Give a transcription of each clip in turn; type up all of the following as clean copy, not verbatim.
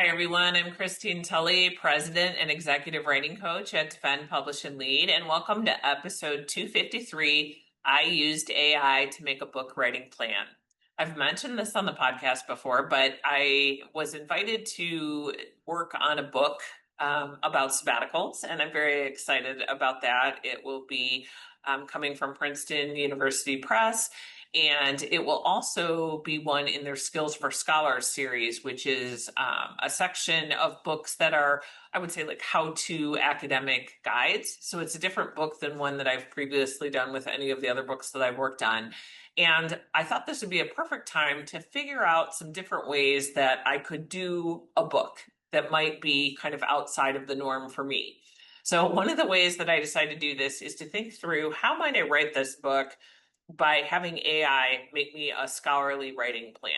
Hi, everyone. I'm Christine Tulley, President and Executive Writing Coach at Defend, Publish, and Lead, and welcome to episode 253, I Used AI to Make a Book Writing Plan. I've mentioned this on the podcast before, but I was invited to work on a book about sabbaticals, and I'm very excited about that. It will be coming from Princeton University Press. And it will also be one in their Skills for Scholars series, which is a section of books that are, I would say, like how-to academic guides. So it's a different book than one that I've previously done with any of the other books that I've worked on. And I thought this would be a perfect time to figure out some different ways that I could do a book that might be kind of outside of the norm for me. So one of the ways that I decided to do this is to think through how might I write this book by having AI make me a scholarly writing plan.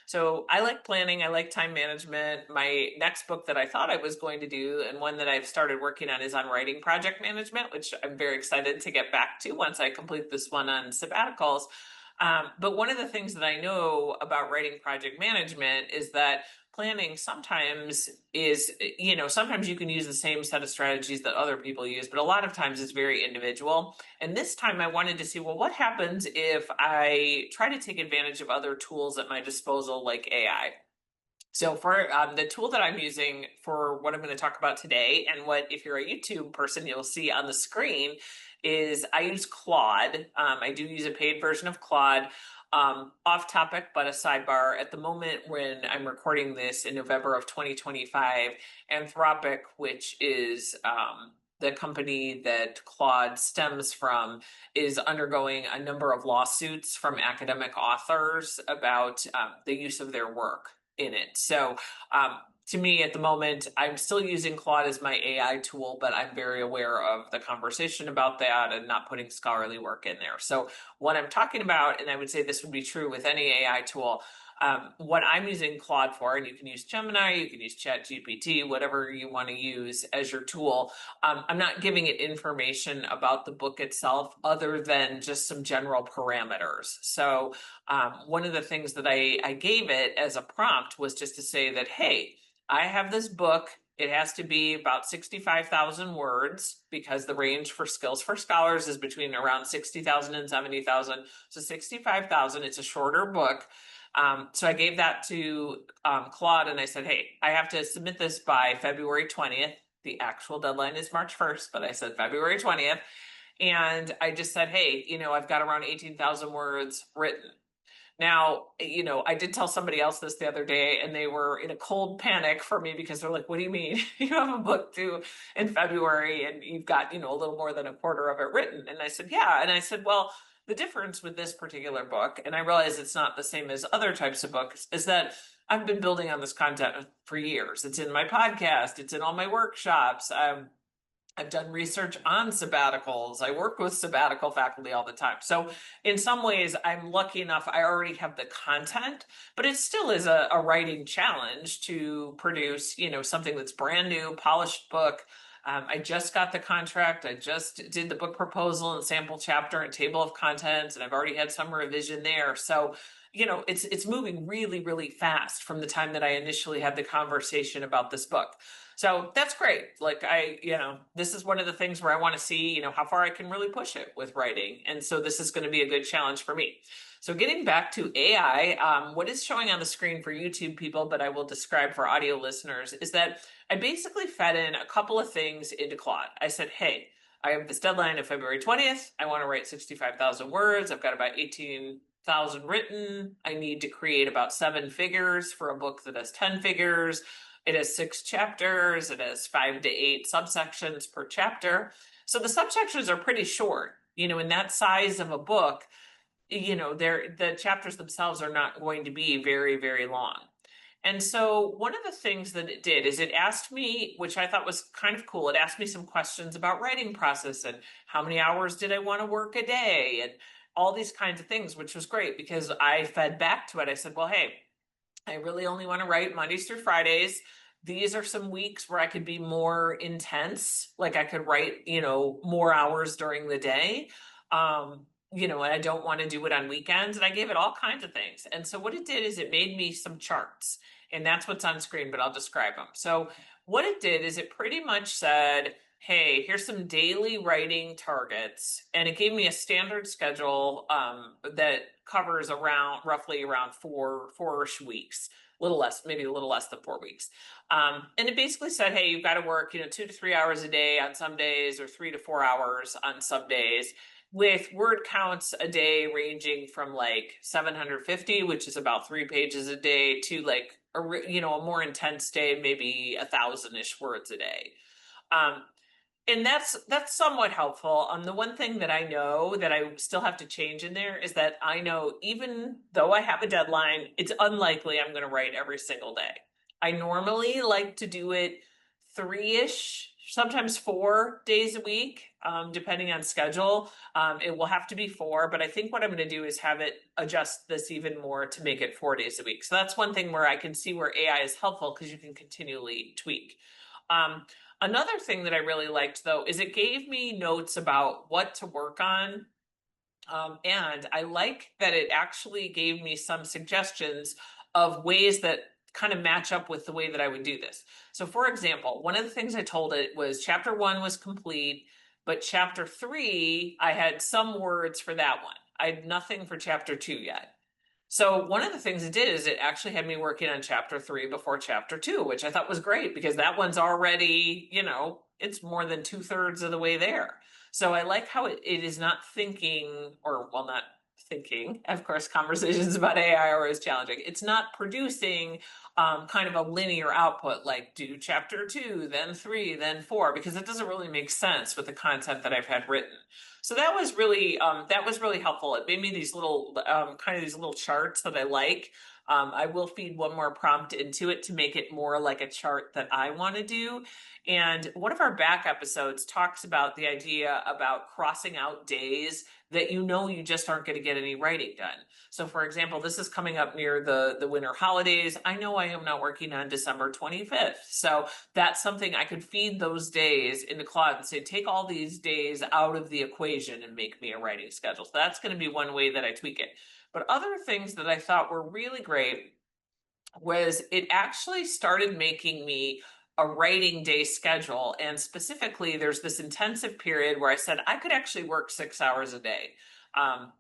So I like planning, I like time management. My next book that I thought I was going to do, and one that I've started working on, is on writing project management, which I'm very excited to get back to once I complete this one on sabbaticals. But one of the things that I know about writing project management is that planning sometimes is, sometimes you can use the same set of strategies that other people use, but a lot of times it's very individual. And this time I wanted to see, well, what happens if I try to take advantage of other tools at my disposal, like AI? So for the tool that I'm using for what I'm going to talk about today, and what, if you're a YouTube person, you'll see on the screen, is I use Claude. I do use a paid version of Claude. Off topic, but a sidebar. At the moment when I'm recording this in November of 2025, Anthropic, which is the company that Claude stems from, is undergoing a number of lawsuits from academic authors about the use of their work in it. So to me, at the moment, I'm still using Claude as my AI tool, but I'm very aware of the conversation about that and not putting scholarly work in there. So what I'm talking about, and I would say this would be true with any AI tool, what I'm using Claude for, and you can use Gemini, you can use ChatGPT, whatever you want to use as your tool. I'm not giving it information about the book itself other than just some general parameters. So one of the things that I gave it as a prompt was just to say that, hey, I have this book. It has to be about 65,000 words because the range for Skills for Scholars is between around 60,000 and 70,000. So 65,000, it's a shorter book. So I gave that to Claude, and I said, hey, I have to submit this by February 20th. The actual deadline is March 1st, but I said February 20th. And I just said, hey, I've got around 18,000 words written. Now, I did tell somebody else this the other day, and they were in a cold panic for me because they're like, what do you mean? You have a book due in February and you've got, a little more than a quarter of it written. And I said, yeah. And I said, well, the difference with this particular book, and I realize it's not the same as other types of books, is that I've been building on this content for years. It's in my podcast. It's in all my workshops. I've done research on sabbaticals. I work with sabbatical faculty all the time. So in some ways, I'm lucky enough, I already have the content, but it still is a writing challenge to produce, something that's brand new, polished book. I just got the contract. I just did the book proposal and sample chapter and table of contents, and I've already had some revision there. So, it's moving really, really fast from the time that I initially had the conversation about this book. So that's great. Like this is one of the things where I want to see, how far I can really push it with writing. And so this is going to be a good challenge for me. So getting back to AI, what is showing on the screen for YouTube people, but I will describe for audio listeners, is that I basically fed in a couple of things into Claude. I said, hey, I have this deadline of February 20th. I want to write 65,000 words. I've got about 18,000 written. I need to create about 7 figures for a book that has 10 figures. It has 6 chapters. It has 5 to 8 subsections per chapter. So the subsections are pretty short. In that size of a book, the chapters themselves are not going to be very, very long. And so one of the things that it did is it asked me, which I thought was kind of cool, it asked me some questions about writing process and how many hours did I want to work a day and all these kinds of things, which was great because I fed back to it. I said, well, hey, I really only want to write Mondays through Fridays. These are some weeks where I could be more intense. Like I could write, more hours during the day. And I don't want to do it on weekends. And I gave it all kinds of things. And so what it did is it made me some charts. And that's what's on screen, but I'll describe them. So what it did is it pretty much said, hey, here's some daily writing targets. And it gave me a standard schedule that covers roughly around four-ish weeks, a little less, maybe a little less than 4 weeks. And it basically said, hey, you've got to work, 2 to 3 hours a day on some days or 3 to 4 hours on some days, with word counts a day ranging from like 750, which is about 3 pages a day, to like a more intense day, maybe 1,000-ish words a day. And that's somewhat helpful. The one thing that I know that I still have to change in there is that I know even though I have a deadline, it's unlikely I'm going to write every single day. I normally like to do it 3-ish, sometimes 4 days a week, depending on schedule. It will have to be 4, but I think what I'm going to do is have it adjust this even more to make it 4 days a week. So that's one thing where I can see where AI is helpful, because you can continually tweak. Another thing that I really liked, though, is it gave me notes about what to work on. And I like that it actually gave me some suggestions of ways that kind of match up with the way that I would do this. So for example, one of the things I told it was chapter 1 was complete, but chapter 3, I had some words for that one. I had nothing for chapter 2 yet. So one of the things it did is it actually had me working on chapter 3 before chapter 2, which I thought was great, because that one's already, it's more than 2/3 of the way there. So I like how it is not thinking, or well, not thinking. Of course, conversations about AI are always challenging. It's not producing kind of a linear output, like do chapter 2, then 3, then 4, because it doesn't really make sense with the content that I've had written. So that was really helpful. It made me these little kind of these little charts that I like. I will feed one more prompt into it to make it more like a chart that I want to do. And one of our back episodes talks about the idea about crossing out days that you just aren't going to get any writing done. So for example, this is coming up near the winter holidays. I know I am not working on December 25th. So that's something I could feed those days into Claude and say, take all these days out of the equation and make me a writing schedule. So that's going to be one way that I tweak it. But other things that I thought were really great was it actually started making me a writing day schedule. And specifically, there's this intensive period where I said I could actually work 6 hours a day.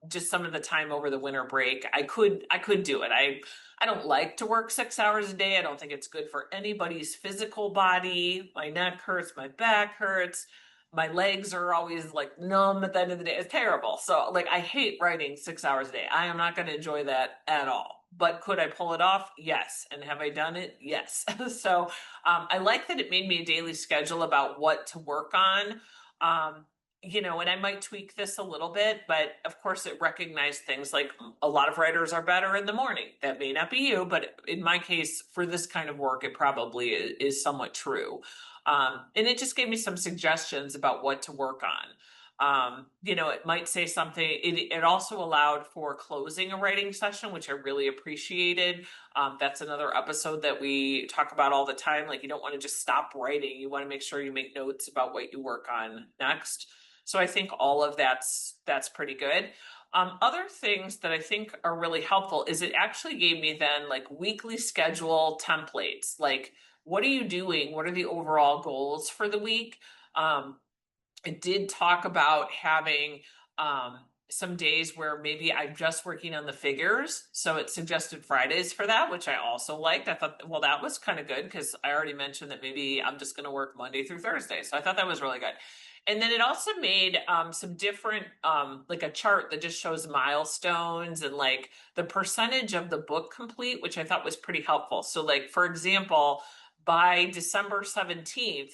Just some of the time over the winter break, I could do it. I don't like to work 6 hours a day. I don't think it's good for anybody's physical body. My neck hurts, my back hurts. My legs are always like numb at the end of the day. It's terrible. So like, I hate writing 6 hours a day. I am not going to enjoy that at all. But could I pull it off? Yes. And have I done it? Yes. So I like that it made me a daily schedule about what to work on. And I might tweak this a little bit, but of course it recognized things like a lot of writers are better in the morning. That may not be you, but in my case, for this kind of work, it probably is somewhat true. And it just gave me some suggestions about what to work on. It might say something. It also allowed for closing a writing session, which I really appreciated. That's another episode that we talk about all the time. Like, you don't want to just stop writing. You want to make sure you make notes about what you work on next. So I think all of that's pretty good. Other things that I think are really helpful is it actually gave me then like weekly schedule templates. Like, what are you doing? What are the overall goals for the week? It did talk about having some days where maybe I'm just working on the figures. So it suggested Fridays for that, which I also liked. I thought, well, that was kind of good, because I already mentioned that maybe I'm just going to work Monday through Thursday. So I thought that was really good. And then it also made some different, like a chart that just shows milestones and like the percentage of the book complete, which I thought was pretty helpful. So like, for example, by December 17th,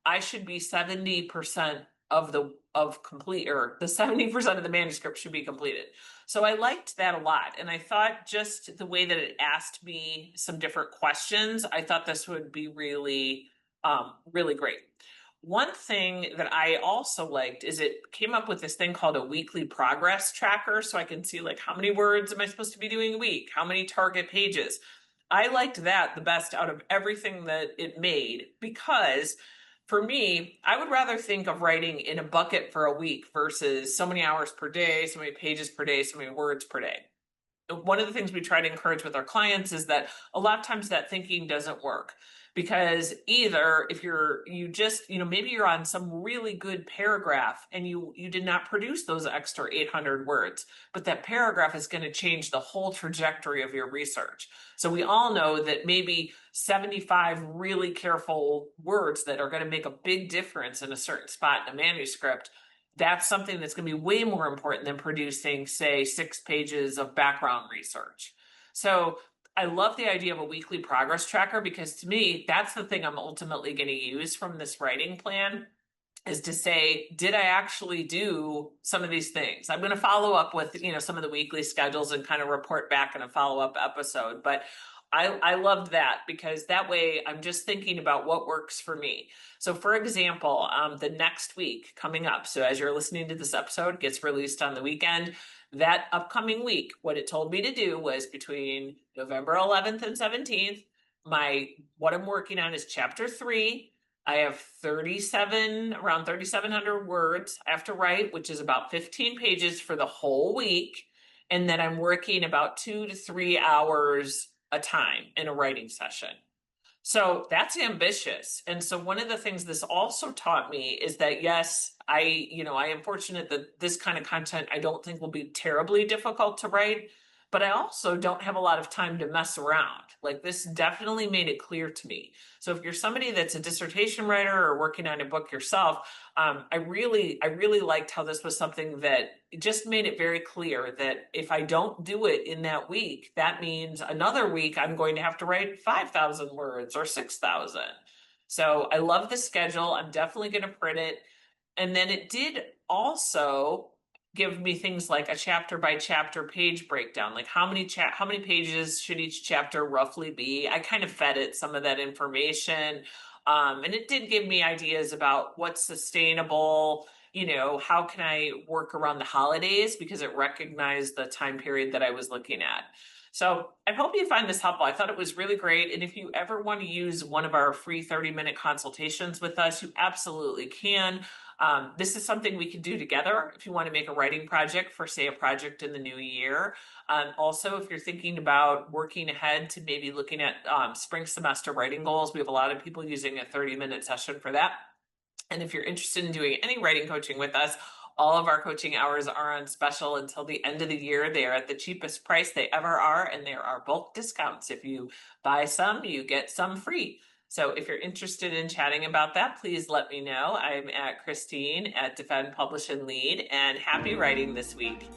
I should be 70% of complete, or the 70% of the manuscript should be completed. So I liked that a lot. And I thought just the way that it asked me some different questions, I thought this would be really, really great. One thing that I also liked is it came up with this thing called a weekly progress tracker. So I can see like, how many words am I supposed to be doing a week? How many target pages? I liked that the best out of everything that it made, because for me, I would rather think of writing in a bucket for a week versus so many hours per day, so many pages per day, so many words per day. one of the things we try to encourage with our clients is that a lot of times that thinking doesn't work, because either if you just, maybe you're on some really good paragraph and you did not produce those extra 800 words, but that paragraph is going to change the whole trajectory of your research. So we all know that maybe 75 really careful words that are going to make a big difference in a certain spot in a manuscript, that's something that's going to be way more important than producing, say, 6 pages of background research. So I love the idea of a weekly progress tracker, because to me, that's the thing I'm ultimately going to use from this writing plan, is to say, did I actually do some of these things? I'm going to follow up with, some of the weekly schedules and kind of report back in a follow-up episode. But I loved that, because that way I'm just thinking about what works for me. So for example, the next week coming up, so as you're listening to this episode, gets released on the weekend, that upcoming week, what it told me to do was between November 11th and 17th, what I'm working on is chapter 3. I have around 3,700 words I have to write, which is about 15 pages for the whole week. And then I'm working about 2 to 3 hours a time in a writing session. So that's ambitious. And so one of the things this also taught me is that, yes, I am fortunate that this kind of content I don't think will be terribly difficult to write, but I also don't have a lot of time to mess around. Like, this definitely made it clear to me. So if you're somebody that's a dissertation writer or working on a book yourself, I really liked how this was something that just made it very clear that if I don't do it in that week, that means another week I'm going to have to write 5,000 words or 6,000. So I love the schedule. I'm definitely going to print it. And then it did also give me things like a chapter by chapter page breakdown, like how many pages should each chapter roughly be. I kind of fed it some of that information. And it did give me ideas about what's sustainable, how can I work around the holidays, because it recognized the time period that I was looking at. So I hope you find this helpful. I thought it was really great. And if you ever want to use one of our free 30-minute consultations with us, you absolutely can. This is something we can do together if you want to make a writing project for, say, a project in the new year. Also, if you're thinking about working ahead to maybe looking at spring semester writing goals, we have a lot of people using a 30-minute session for that. And if you're interested in doing any writing coaching with us, all of our coaching hours are on special until the end of the year. They are at the cheapest price they ever are, and there are bulk discounts. If you buy some, you get some free. So if you're interested in chatting about that, please let me know. I'm at Christine at Defend, Publish, and Lead, and happy writing this week.